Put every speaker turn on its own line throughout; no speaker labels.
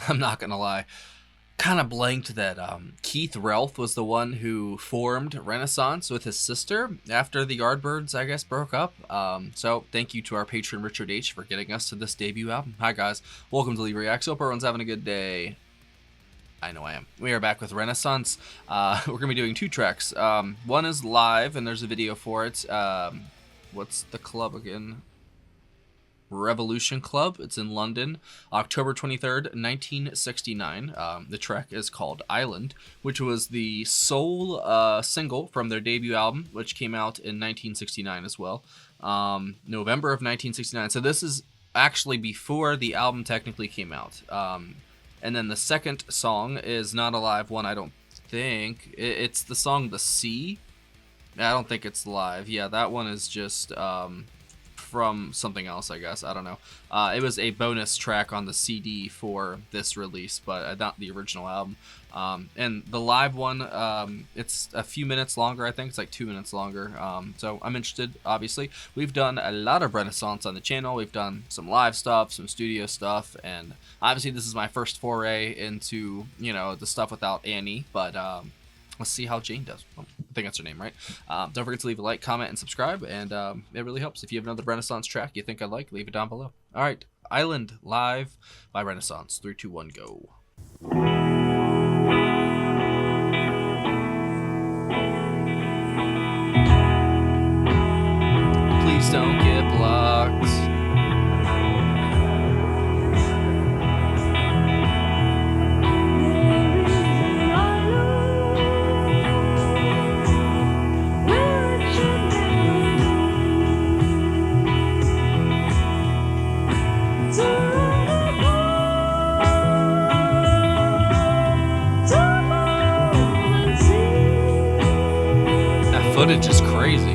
I'm not gonna lie. Kind of blanked that Keith Relf was the one who formed Renaissance with his sister after the Yardbirds, I guess, broke up. So thank you to our patron Richard H for getting us to this debut album. Hi guys, welcome to Leave Reacts. Hope everyone's having a good day. I know I am. We are back with Renaissance. We're gonna be doing 2 tracks. One is live, and there's a video for it. What's the club again? Revolution Club. It's in London, October 23rd, 1969. The track is called Island, which was the sole single from their debut album, which came out in 1969 as well. November of 1969. So this is actually before the album technically came out. And then the second song is not a live one, I don't think. It's the song The Sea. I don't think it's live. Yeah, that one is just from something else, I guess. I don't know. It was a bonus track on the CD for this release, but not the original album. And the live one, it's a few minutes longer, I think. It's like 2 minutes longer. So I'm interested, obviously. We've done a lot of Renaissance on the channel. We've done some live stuff, some studio stuff, and obviously this is my first foray into, you know, the stuff without Annie, but let's see how Jane does. Well, I think that's her name, right? Don't forget to leave a like, comment, and subscribe, and it really helps. If you have another Renaissance track you think I like, leave it down below. All right, Island, live by Renaissance. 3, 2, 1, go. Please don't get blocked. Footage is crazy.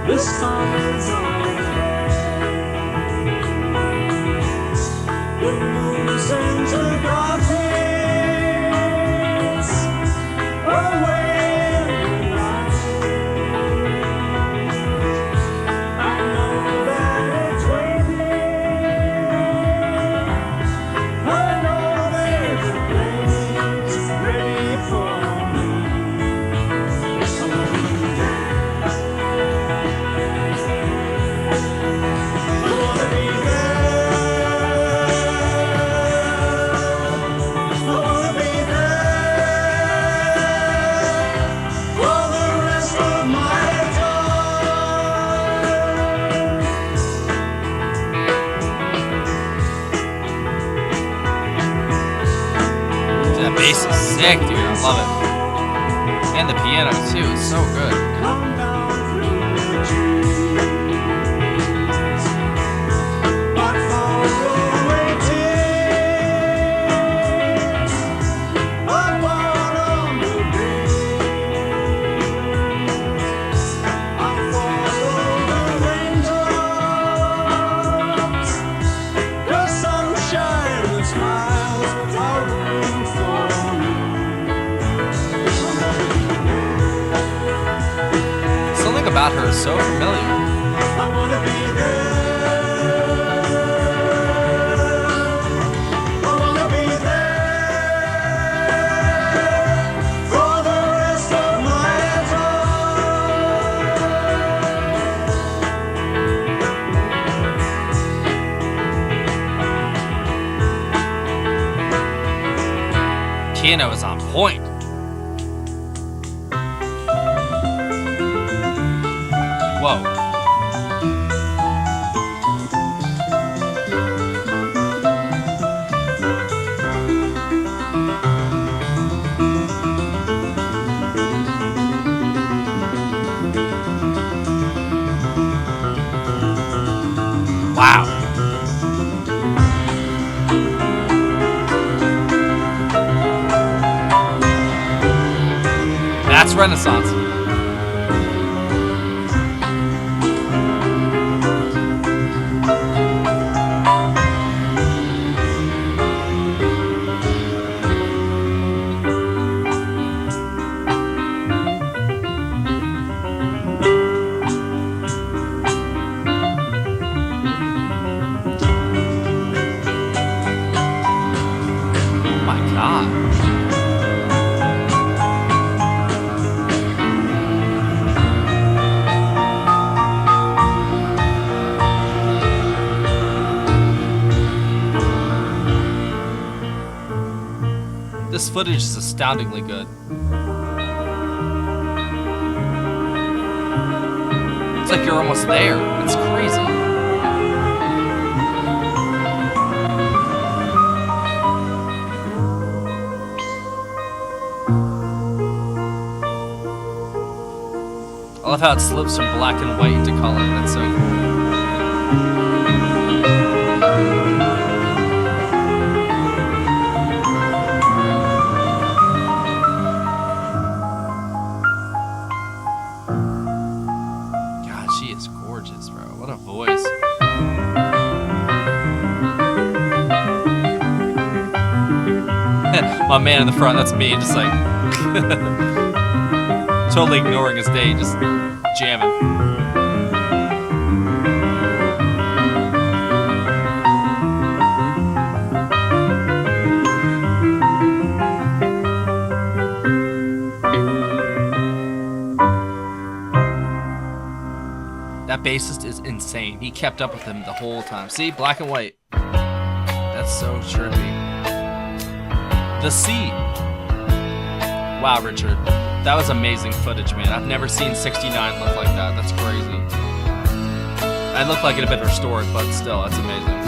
The sun is on the moon sends her darkness away in the night. I know that it's waiting. I know there's a place ready for me.
That bass is sick, dude. I love it. And the piano, too. It's so good.
Come down through the trees, but far away tears upon on the breeze. I follow the raindrops, the sunshine and smiles are waiting for me.
Something about her is so familiar.
I wanna be there. I wanna be there for the rest of my time.
Piano is on point. Whoa. Wow. That's Renaissance. Oh my God. This footage is astoundingly good. It's like you're almost there. It's crazy. I love how it slips from black and white into color. That's so cool. God, she is gorgeous, bro. What a voice. My man in the front, that's me, just like totally ignoring his day, just jamming. That bassist is insane. He kept up with him the whole time. See, black and white. That's so trippy. The Sea. Wow, Richard. That was amazing footage, man. I've never seen 69 look like that. That's crazy. I look like it had been restored, but still, that's amazing.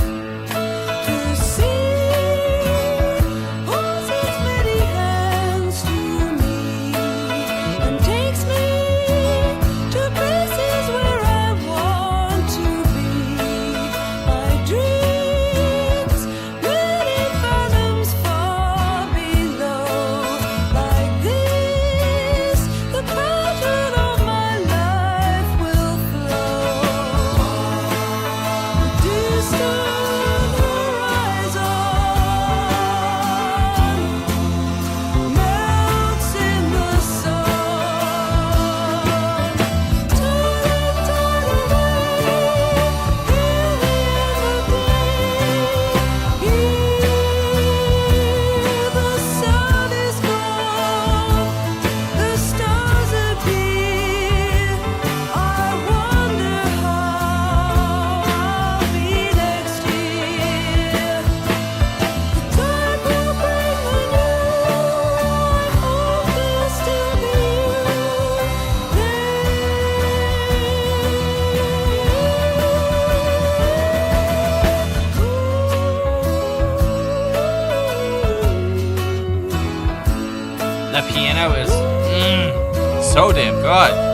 That piano is so damn good.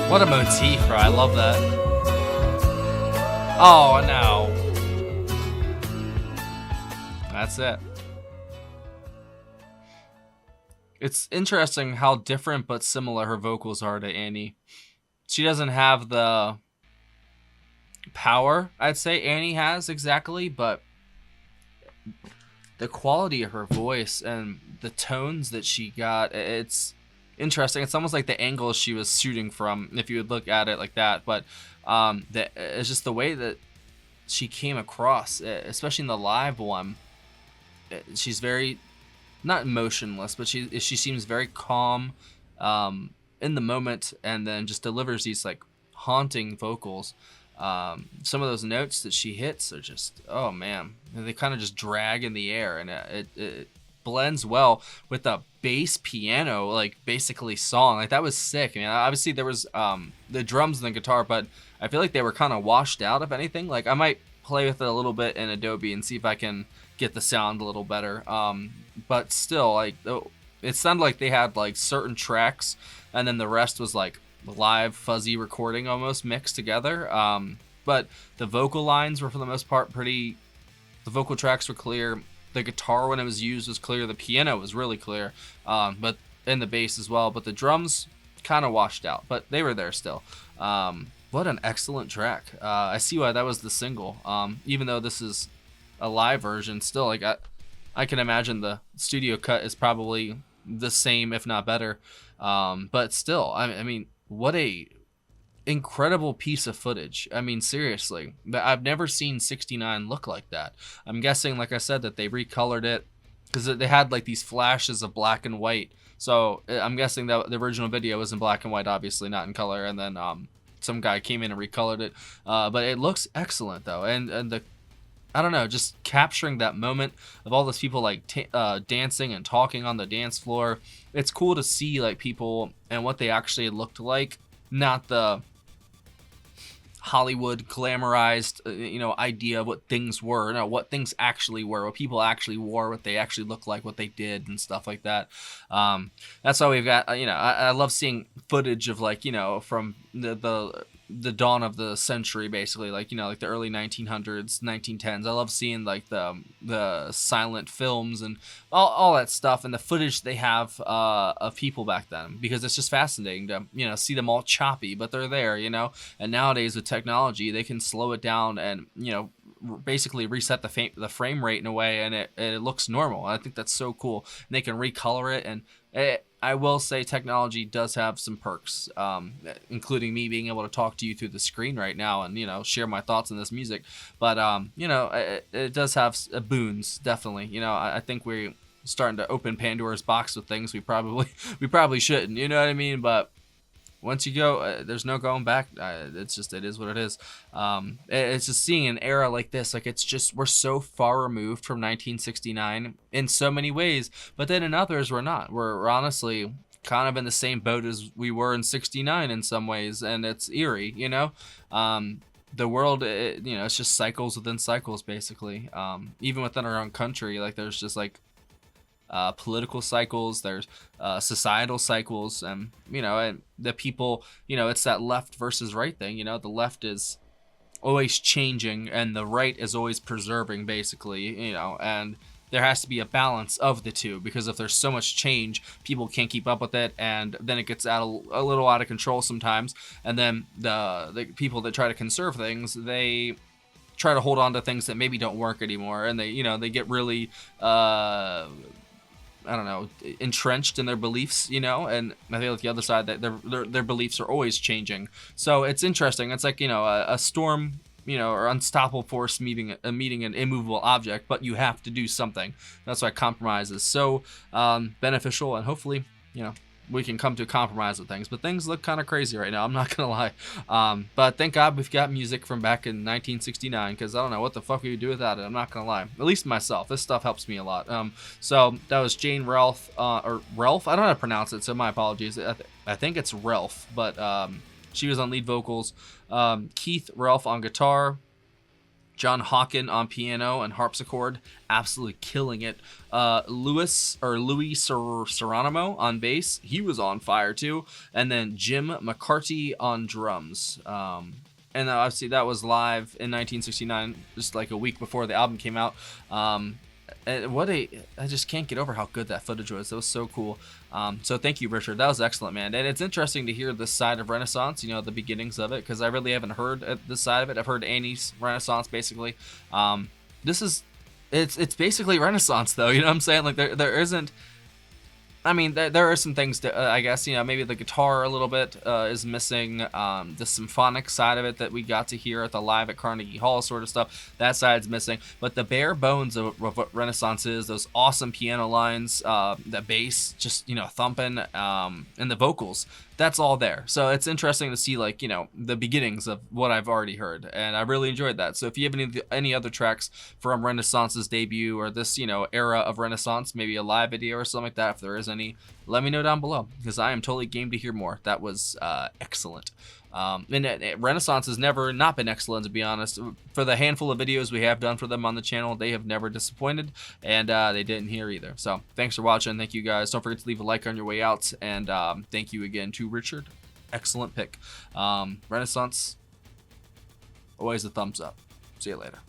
What a motif, bro. I love that. Oh, no. That's it. It's interesting how different but similar her vocals are to Annie. She doesn't have the power I'd say Annie has exactly, but the quality of her voice and the tones that she got, it's interesting. It's almost like the angle she was shooting from, if you would look at it like that. But it's just the way that she came across, especially in the live one. She's very not emotionless, but she seems very calm in the moment, and then just delivers these like haunting vocals. Some of those notes that she hits are just, oh man, they kind of just drag in the air, and it blends well with the bass piano, like basically song. Like that was sick. I mean, obviously there was the drums and the guitar, but I feel like they were kind of washed out, if anything. Like I might play with it a little bit in Adobe and see if I can get the sound a little better. But still, like it sounded like they had like certain tracks, and then the rest was like live fuzzy recording almost mixed together. But the vocal lines were for the most part pretty. The vocal tracks were clear. The guitar when it was used was clear. The piano was really clear, but and the bass as well. But the drums kind of washed out, but they were there still. What an excellent track. I see why that was the single. Even though this is a live version, still like I can imagine the studio cut is probably the same, if not better. But still, I mean, what a incredible piece of footage. I mean, seriously, I've never seen 69 look like that. I'm guessing, like I said, that they recolored it because they had like these flashes of black and white. So I'm guessing that the original video was in black and white, obviously not in color, and then some guy came in and recolored it. But it looks excellent though, and the I don't know, just capturing that moment of all those people like dancing and talking on the dance floor. It's cool to see like people and what they actually looked like, not the Hollywood glamorized, idea of what things were. No, what things actually were, what people actually wore, what they actually looked like, what they did, and stuff like that. That's why we've got, I love seeing footage of like, from the dawn of the century, basically, like like the early 1900s, 1910s. I love seeing like the silent films and all that stuff, and the footage they have of people back then, because it's just fascinating to see them all choppy, but they're there, and nowadays with technology they can slow it down and basically reset the frame rate in a way, and it looks normal. I think that's so cool, and they can recolor it, and I will say technology does have some perks, including me being able to talk to you through the screen right now and share my thoughts on this music. But it does have boons, definitely. I think we're starting to open Pandora's box with things we probably shouldn't. You know what I mean? But once you go, there's no going back. It is what it is. It's just seeing an era like this, like it's just, we're so far removed from 1969 in so many ways, but then in others we're not. We're honestly kind of in the same boat as we were in 69 in some ways, and it's eerie, the world, it's just cycles within cycles, basically. Even within our own country, like there's just like political cycles, there's societal cycles, and and the people, it's that left versus right thing. The left is always changing and the right is always preserving, basically, and there has to be a balance of the two, because if there's so much change, people can't keep up with it, and then it gets a little out of control sometimes, and then the people that try to conserve things, they try to hold on to things that maybe don't work anymore, and they get really I don't know, entrenched in their beliefs, and I feel like the other side, that their beliefs are always changing. So it's interesting. It's like, a storm, or unstoppable force meeting an immovable object, but you have to do something. That's why compromise is so beneficial, and hopefully, we can come to a compromise with things. But things look kind of crazy right now, I'm not gonna lie. But thank God we've got music from back in 1969, because I don't know what the fuck we would do without it. I'm not gonna lie. At least myself, this stuff helps me a lot. So that was Jane Relf, or Relf. I don't know how to pronounce it, so my apologies. I think it's Relf, but she was on lead vocals. Keith Relf on guitar. John Hawken on piano and harpsichord, absolutely killing it. Louis Serrano on bass, he was on fire too. And then Jim McCarty on drums. And obviously that was live in 1969, just like a week before the album came out. I just can't get over how good that footage was. That was so cool. So thank you, Richard. That was excellent, man. And it's interesting to hear this side of Renaissance, the beginnings of it, because I really haven't heard this side of it. I've heard Annie's Renaissance, basically. This is, it's basically Renaissance, though. You know what I'm saying? Like there isn't. I mean, there are some things that I guess, maybe the guitar a little bit is missing. The symphonic side of it that we got to hear at the live at Carnegie Hall sort of stuff, that side's missing. But the bare bones of what Renaissance is, those awesome piano lines, the bass just, thumping, and the vocals, that's all there. So it's interesting to see, like, the beginnings of what I've already heard, and I really enjoyed that. So if you have any other tracks from Renaissance's debut or this, era of Renaissance, maybe a live video or something like that, if there is any, let me know down below, because I am totally game to hear more. That was excellent. And Renaissance has never not been excellent, to be honest. For the handful of videos we have done for them on the channel, they have never disappointed, and they didn't here either. So thanks for watching. Thank you guys. Don't forget to leave a like on your way out, and thank you again to Richard. Excellent pick. Renaissance, always a thumbs up. See you later.